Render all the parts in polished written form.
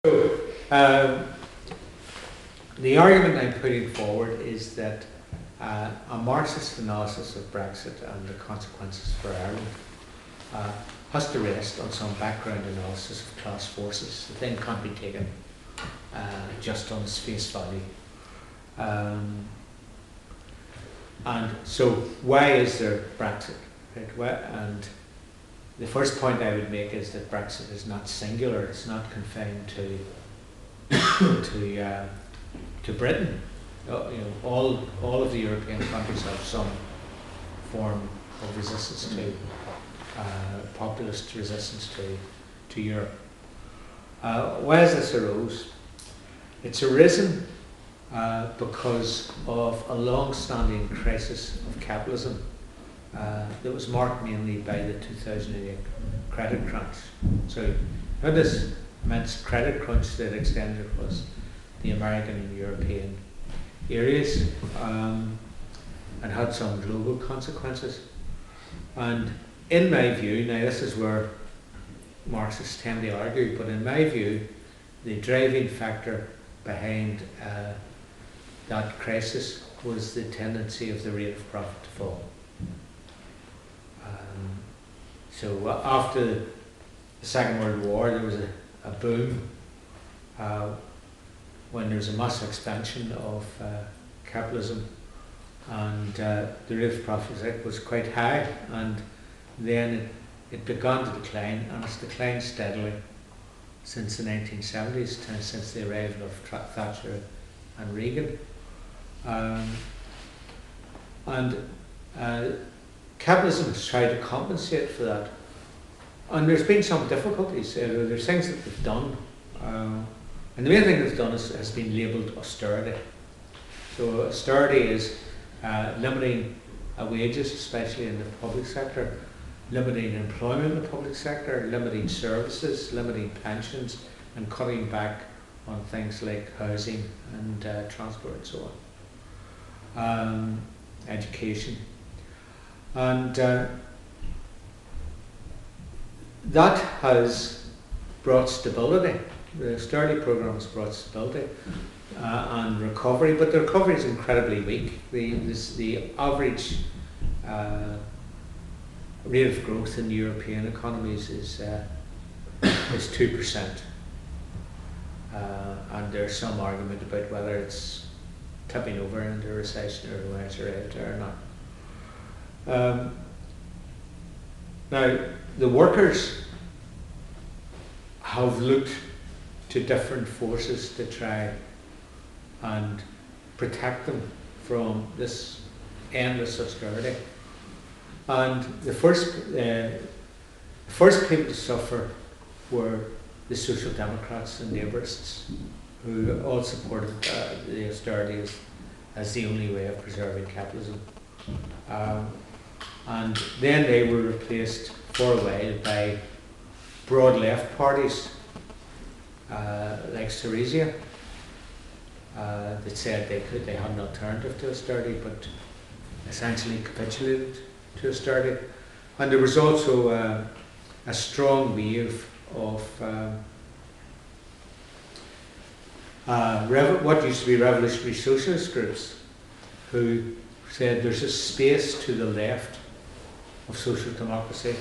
So, the argument I'm putting forward is that a Marxist analysis of Brexit and the consequences for Ireland has to rest on some background analysis of class forces. The thing can't be taken just on its face value. And so, why is there Brexit? Right? And the first point I would make is that Brexit is not singular. It's not confined to Britain. All of the European countries have some form of resistance to populist resistance to Europe. Why has this arose? It's arisen because of a long-standing crisis of capitalism that was marked mainly by the 2008 credit crunch. So, this immense credit crunch that extended across the American and European areas and had some global consequences. And in my view, now this is where Marxists tend to argue, but in my view, the driving factor behind that crisis was the tendency of the rate of profit to fall. So after the Second World War, there was a boom when there was a mass expansion of capitalism, and the rate of profit was quite high, and then it began to decline, and it's declined steadily since the 1970s, since the arrival of Thatcher and Reagan. Capitalism has tried to compensate for that, and there's been some difficulties. There's things that they've done, and the main thing they've done has been labelled austerity. So austerity is limiting wages, especially in the public sector, limiting employment in the public sector, limiting services, limiting pensions, and cutting back on things like housing and transport and so on, education. And that has brought stability. The austerity program has brought stability and recovery, but the recovery is incredibly weak. The average rate of growth in the European economies is 2%. And there's some argument about whether it's tipping over into a recession or whether it's arrived there or not. Now, the workers have looked to different forces to try and protect them from this endless austerity. And the first people to suffer were the Social Democrats and Labourists, who all supported the austerity as the only way of preserving capitalism. And then they were replaced for a while by broad left parties like Syriza that said they had an alternative to austerity, but essentially capitulated to austerity. And there was also a strong wave of what used to be revolutionary socialist groups who said there's a space to the left of social democracy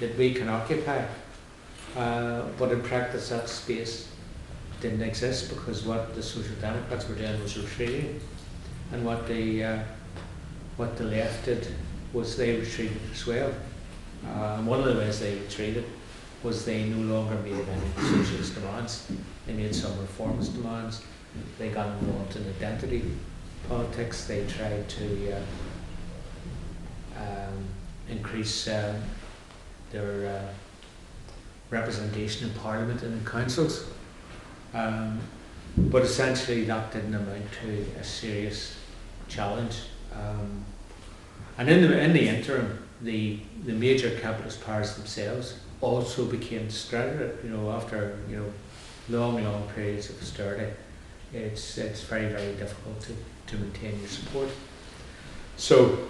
that we can occupy, but in practice that space didn't exist, because what the Social Democrats were doing was retreating, and what the left did was they retreated as well. And one of the ways they retreated was they no longer made any socialist demands. They made some reformist demands. They got involved in identity politics. They tried to increase their representation in Parliament and in councils. But essentially that didn't amount to a serious challenge. And in the interim, the major capitalist powers themselves also became distracted. After long periods of austerity, it's very, very difficult to maintain your support. So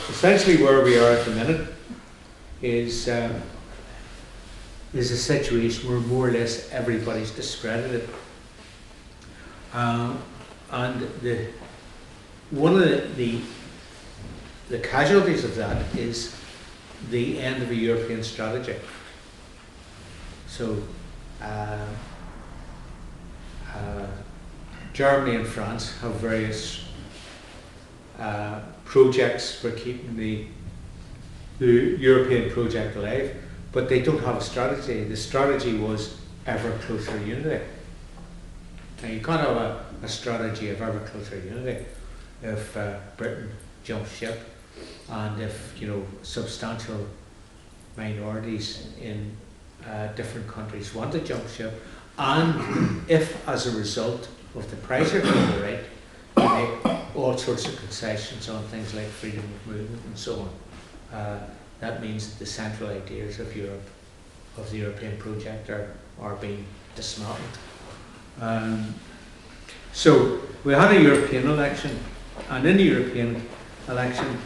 essentially where we are at the minute is is a situation where more or less everybody's discredited. And one of the casualties of that is the end of a European strategy. So Germany and France have various projects for keeping the European project alive, but they don't have a strategy. The strategy was ever closer unity. Now you can't have a strategy of ever closer unity if Britain jumps ship, and if substantial minorities in different countries want to jump ship, and if as a result of the pressure from the right you make all sorts of concessions on things like freedom of movement and so on, that means that the central ideas of Europe, of the European project, are being dismantled. So we had a European election, and in the European election,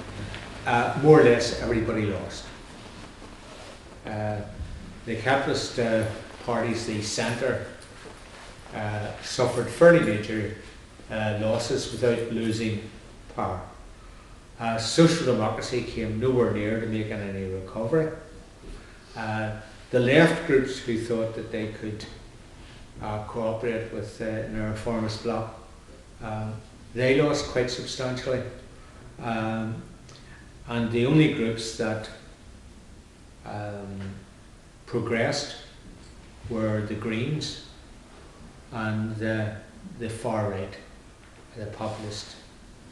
more or less everybody lost. The capitalist parties, the centre, suffered fairly major losses without losing power. Social democracy came nowhere near to making any recovery. The left groups who thought that they could cooperate with the reformist bloc, they lost quite substantially. And the only groups that progressed were the Greens and the far right, the populist,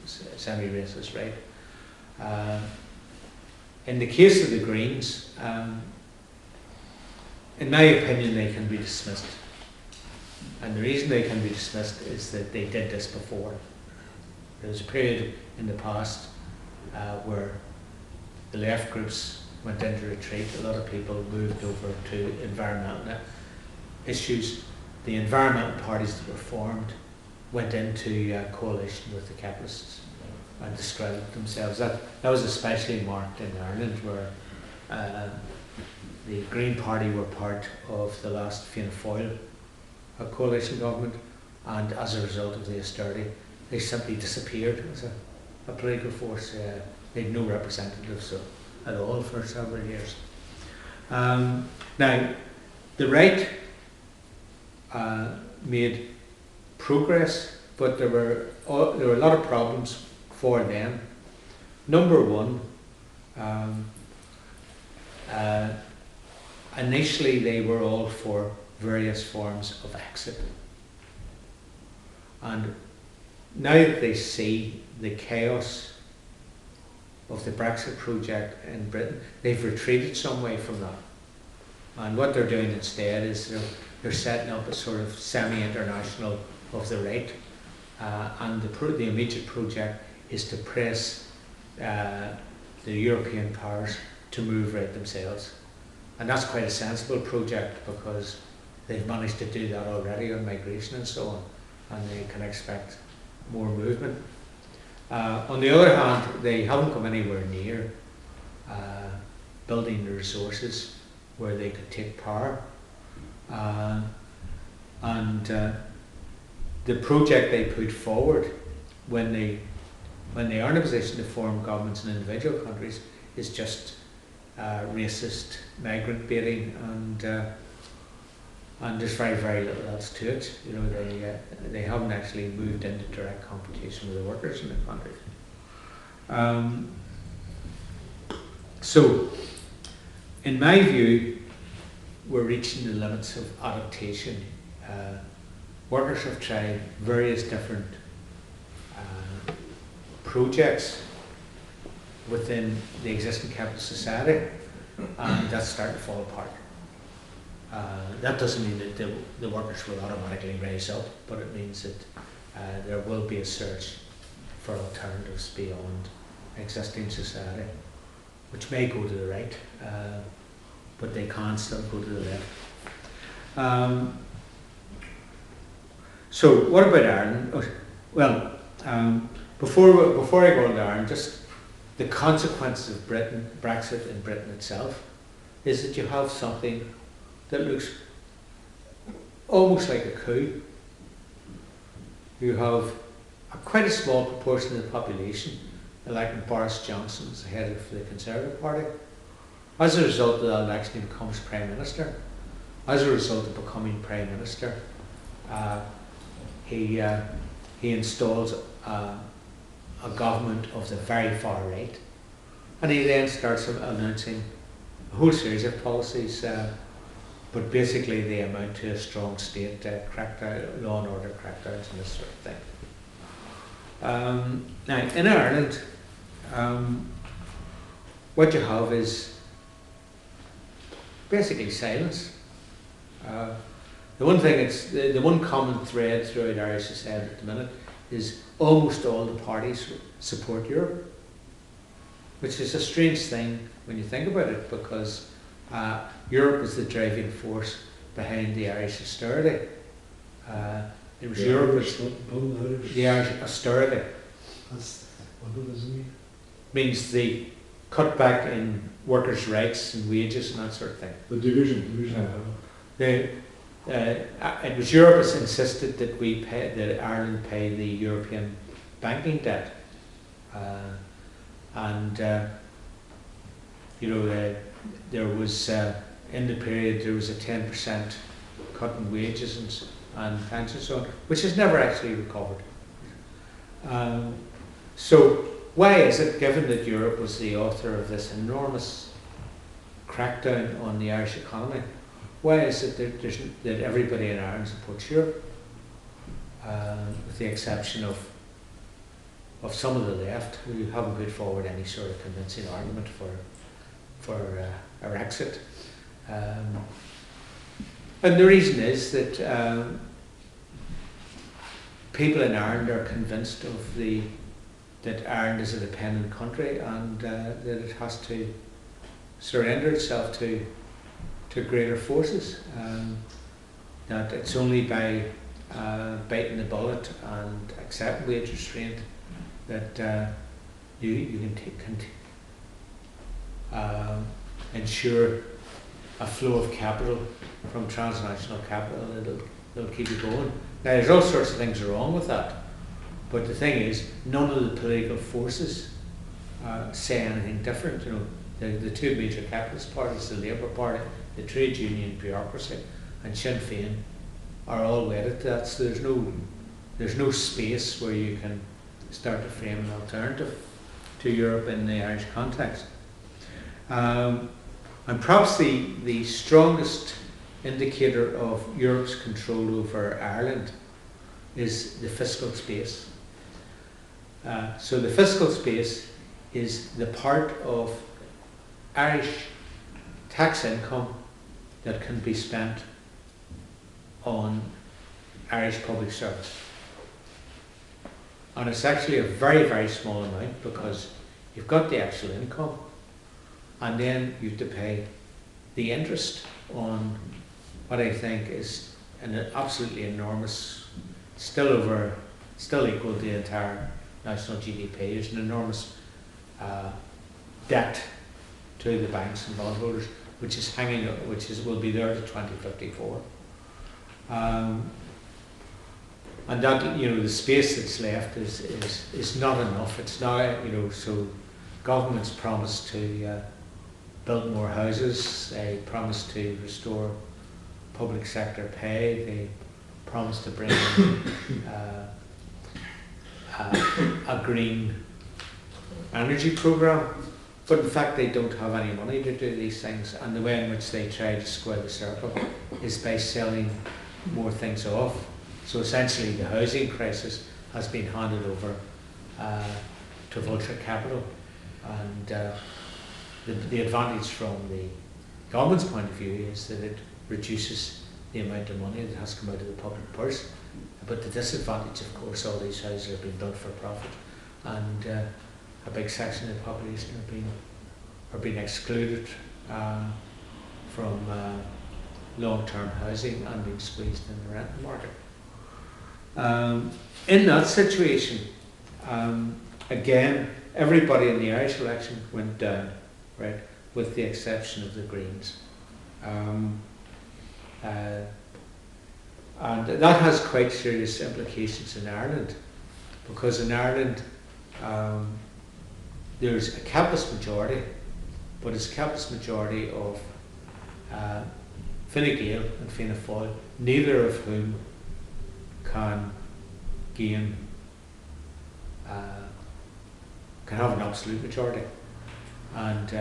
semi-racist right. In the case of the Greens, in my opinion, they can be dismissed. And the reason they can be dismissed is that they did this before. There was a period in the past where the left groups went into retreat. A lot of people moved over to environmental issues. The environmental parties that were formed went into coalition with the capitalists and discredited themselves. That was especially marked in Ireland, where the Green Party were part of the last Fianna Fáil coalition government, and as a result of the austerity, they simply disappeared as a political force. They had no representatives at all for several years. Now, the right made progress, but there were a lot of problems for them. Number one, initially they were all for various forms of exit. And now that they see the chaos of the Brexit project in Britain, they've retreated some way from that. And what they're doing instead is they're setting up a sort of semi-international of the right, and the immediate project is to press the European powers to move right themselves. And that's quite a sensible project, because they've managed to do that already on migration and so on, and they can expect more movement. On the other hand, they haven't come anywhere near building the resources where they could take power. And the project they put forward when they are in a position to form governments in individual countries is just racist migrant baiting, and there's very, very little else to it. They haven't actually moved into direct competition with the workers in the country. So, in my view, we're reaching the limits of adaptation. Workers have tried various different projects within the existing capitalist society, and that's starting to fall apart. That doesn't mean that the workers will automatically rise up, but it means that there will be a search for alternatives beyond existing society, which may go to the right, but they can still go to the left. So what about Ireland? Before I go into Ireland, just the consequences of Brexit in Britain itself is that you have something that looks almost like a coup. You have quite a small proportion of the population electing Boris Johnson as the head of the Conservative Party. As a result of that election, he becomes Prime Minister. As a result of becoming Prime Minister, he installs a government of the very far right, and he then starts announcing a whole series of policies, but basically they amount to a strong state crackdown, law and order crackdowns and this sort of thing. Now, in Ireland, what you have is basically silence. The one thing, the one common thread throughout Irish society at the minute is almost all the parties support Europe, which is a strange thing when you think about it, because Europe was the driving force behind the Irish austerity. It was Europe, the Irish austerity. What does it mean? Means the cutback in workers' rights and wages and that sort of thing. The division. It was Europe that insisted that Ireland pay the European banking debt, there was in the period there was a 10% cut in wages and pensions and so on, which has never actually recovered. So why is it, given that Europe was the author of this enormous crackdown on the Irish economy, why is it that everybody in Ireland supports Europe, with the exception of some of the left who haven't put forward any sort of convincing argument for a Brexit? And the reason is that people in Ireland are convinced that Ireland is a dependent country, and that it has to surrender itself to greater forces. That it's only by biting the bullet and accepting wage restraint that you can ensure a flow of capital from transnational capital that'll keep you going. Now, there's all sorts of things wrong with that, but the thing is, none of the political forces say anything different. You know, the two major capitalist parties, the Labour Party, the trade union bureaucracy, and Sinn Féin, are all wedded to that. So there's no space where you can start to frame an alternative to Europe in the Irish context. And perhaps the strongest indicator of Europe's control over Ireland is the fiscal space. So the fiscal space is the part of Irish tax income that can be spent on Irish public service. And it's actually a very, very small amount, because you've got the actual income and then you have to pay the interest on what I think is an absolutely enormous, still equal to the entire national GDP. There's an enormous debt to the banks and bondholders, which is will be there to 2054. And that, the space that's left is not enough. It's not, so governments promise to build more houses, they promise to restore public sector pay, they promise to bring in a green energy programme, but in fact they don't have any money to do these things, and the way in which they try to square the circle is by selling more things off. So essentially the housing crisis has been handed over to vulture capital, and the advantage from the government's point of view is that it reduces the amount of money that has to come out of the public purse. But the disadvantage, of course, all these houses are being built for profit, and a big section of the population are being excluded from long-term housing and being squeezed in the rental market. In that situation, again, everybody in the Irish election went down, right, with the exception of the Greens. And that has quite serious implications in Ireland, because in Ireland there's a capitalist majority, but it's a capitalist majority of Fine Gael and Fianna Fáil, neither of whom can gain, can have an absolute majority. And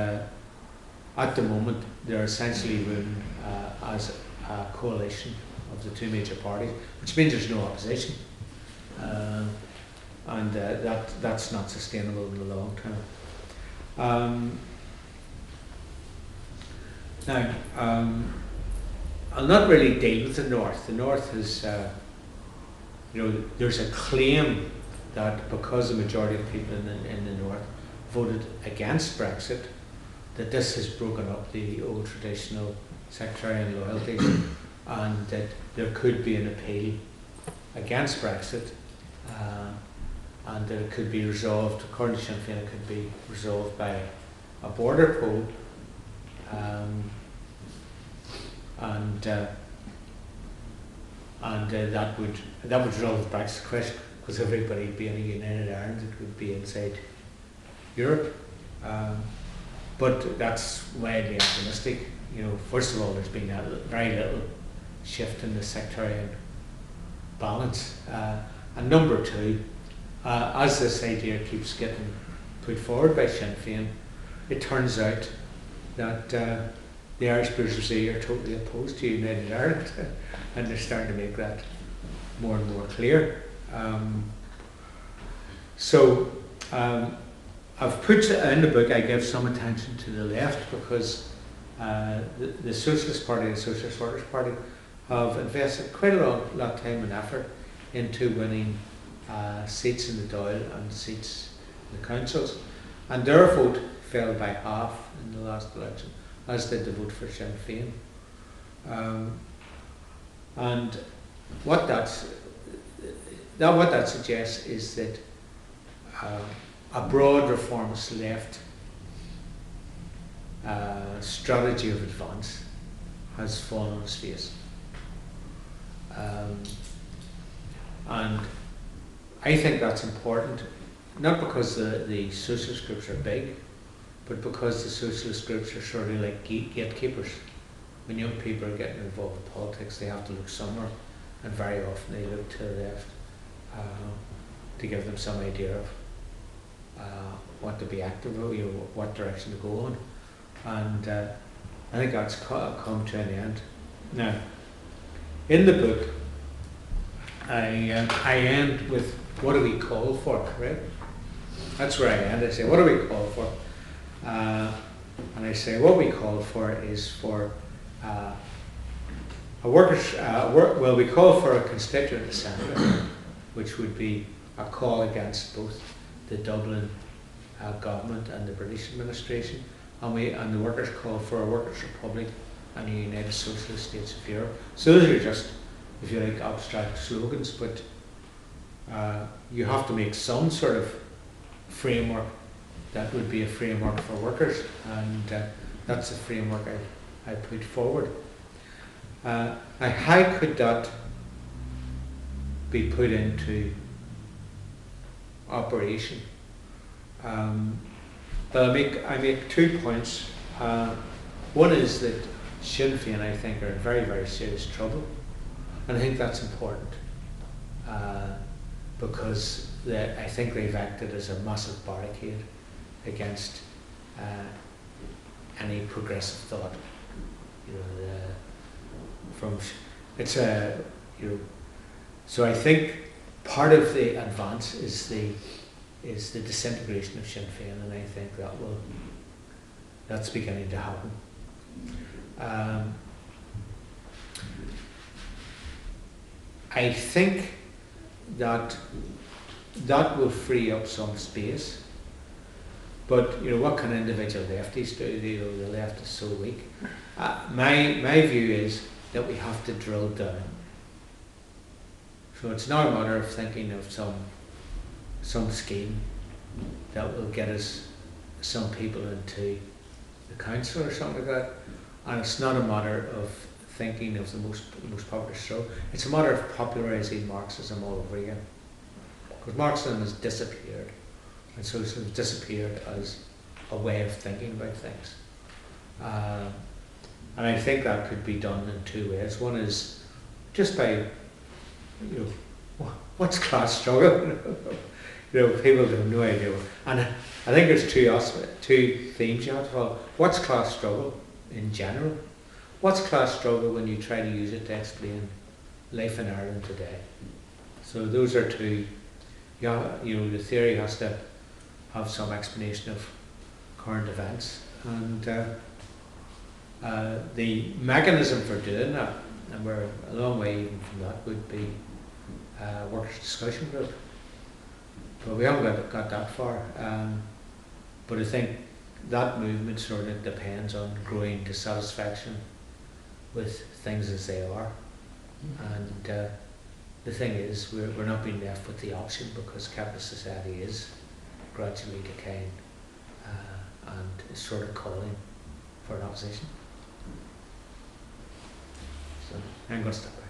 at the moment they're essentially run as a coalition of the two major parties, which means there's no opposition, and that's not sustainable in the long term. Now, I'll not really deal with the North. The North is, there's a claim that because the majority of people in the North voted against Brexit, that this has broken up the old traditional sectarian loyalties, and that there could be an appeal against Brexit, and that it could be resolved, according to Sinn Féin, it could be resolved by a border poll, and that would resolve the Brexit question, because everybody being a united Ireland, it would be inside Europe. But that's wildly optimistic. First of all, there's been very little shift in the sectarian balance, and number two, as this idea keeps getting put forward by Sinn Féin, it turns out that the Irish bourgeoisie are totally opposed to United Ireland, and they're starting to make that more and more clear. I've put in the book, I give some attention to the left, because the Socialist Party and the Socialist Workers' Party have invested quite a lot of time and effort into winning seats in the Dáil and seats in the councils, and their vote fell by half in the last election, as did the vote for Sinn Féin. And what that suggests is that a broad reformist left strategy of advance has fallen on its face. And I think that's important, not because the socialist groups are big, but because the socialist groups are sort of like gatekeepers. When young people are getting involved in politics, they have to look somewhere, and very often they look to the left to give them some idea of what to be active in, what direction to go on. And I think that's come to an end. Now, in the book, I end with, what do we call for, right? That's where I end. I say, what do we call for? And I say, what we call for is for we call for a constituent assembly, which would be a call against both the Dublin government and the British administration, and the workers call for a workers' republic and a United Socialist States of Europe. So those are just, if you like, abstract slogans, but you have to make some sort of framework that would be a framework for workers, and that's the framework I put forward. Now, how could that be put into operation? But I make 2 points. One is that Sinn Féin, I think, are in very, very serious trouble, and I think that's important, because I think they've acted as a massive barricade against any progressive thought. So I think part of the advance is the disintegration of Sinn Féin, and I think that's beginning to happen. I think that will free up some space, but what can individual lefties do? The left is so weak. My view is that we have to drill down. So it's not a matter of thinking of some scheme that will get us some people into the council or something like that, and it's not a matter of thinking of the most popular struggle. It's a matter of popularising Marxism all over again. Because Marxism has disappeared, and socialism has disappeared as a way of thinking about things. And I think that could be done in two ways. One is just by, what's class struggle? People have no idea. And I think there's two themes you have to follow. What's class struggle in general? What's class struggle when you try to use it to explain life in Ireland today? So those are two. The theory has to have some explanation of current events, and the mechanism for doing that, and we're a long way even from that, would be a workers' discussion group. But we haven't got that far. But I think that movement sort of depends on growing dissatisfaction with things as they are. And the thing is, we're not being left with the option, because capitalist society is gradually decaying and is sort of calling for an opposition. So I'm going to stop there.